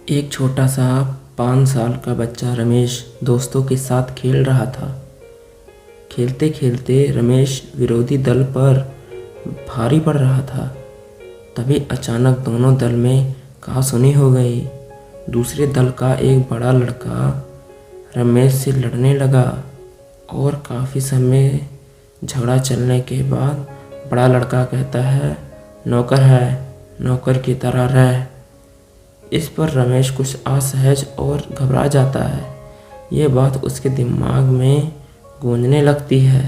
एक छोटा सा 5 साल का बच्चा रमेश दोस्तों के साथ खेल रहा था। खेलते खेलते रमेश विरोधी दल पर भारी पड़ रहा था। तभी अचानक दोनों दल में कहासुनी हो गई। दूसरे दल का एक बड़ा लड़का रमेश से लड़ने लगा और काफ़ी समय झगड़ा चलने के बाद बड़ा लड़का कहता है, नौकर है, नौकर की तरह रह। इस पर रमेश कुछ असहज और घबरा जाता है। ये बात उसके दिमाग में गूंजने लगती है।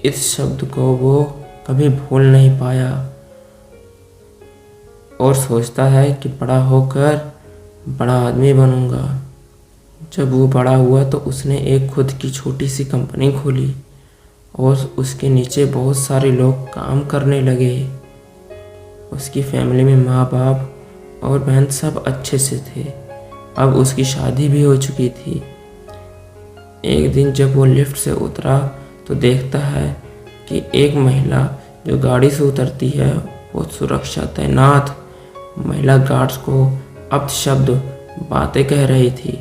इस शब्द को वो कभी भूल नहीं पाया और सोचता है कि बड़ा होकर बड़ा आदमी बनूंगा। जब वो बड़ा हुआ तो उसने एक खुद की छोटी सी कंपनी खोली और उसके नीचे बहुत सारे लोग काम करने लगे। उसकी फैमिली में माँ बाप और बहन सब अच्छे से थे। अब उसकी शादी भी हो चुकी थी। एक दिन जब वो लिफ्ट से उतरा तो देखता है कि एक महिला जो गाड़ी से उतरती है वो सुरक्षा तैनात महिला गार्ड्स को अपशब्द बातें कह रही थी।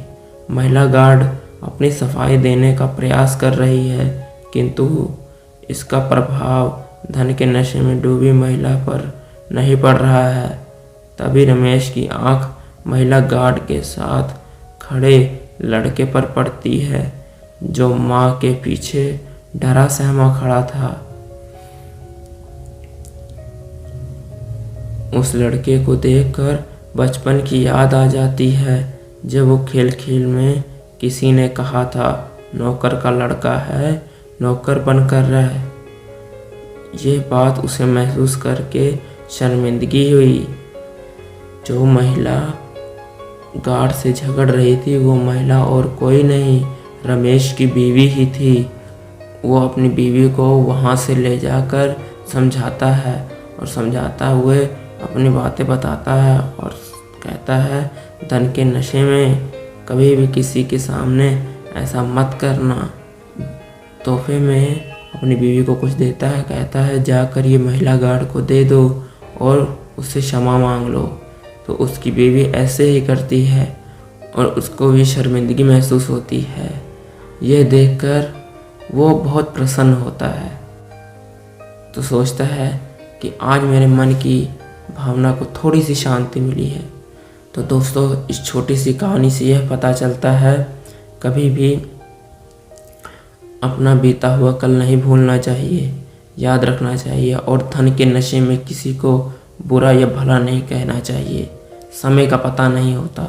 महिला गार्ड अपनी सफाई देने का प्रयास कर रही है, किंतु इसका प्रभाव धन के नशे में डूबी महिला पर नहीं पड़ रहा है। तभी रमेश की आंख महिला गार्ड के साथ खड़े लड़के पर पड़ती है जो माँ के पीछे डरा सहमा खड़ा था। उस लड़के को देखकर बचपन की याद आ जाती है जब वो खेल खेल में किसी ने कहा था, नौकर का लड़का है, नौकर बनकर रह। ये बात उसे महसूस करके शर्मिंदगी हुई। जो महिला गार्ड से झगड़ रही थी वो महिला और कोई नहीं, रमेश की बीवी ही थी। वो अपनी बीवी को वहाँ से ले जाकर समझाता है और समझाता हुए अपनी बातें बताता है और कहता है, धन के नशे में कभी भी किसी के सामने ऐसा मत करना। तोहफे में अपनी बीवी को कुछ देता है, कहता है जाकर ये महिला गार्ड को दे दो और उससे क्षमा मांग लो। तो उसकी बीवी ऐसे ही करती है और उसको भी शर्मिंदगी महसूस होती है। यह देखकर वो बहुत प्रसन्न होता है तो सोचता है कि आज मेरे मन की भावना को थोड़ी सी शांति मिली है। तो दोस्तों, इस छोटी सी कहानी से यह पता चलता है कभी भी अपना बीता हुआ कल नहीं भूलना चाहिए, याद रखना चाहिए और धन के नशे में किसी को बुरा या भला नहीं कहना चाहिए। समय का पता नहीं होता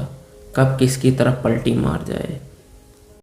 कब किसकी तरफ पलटी मार जाए।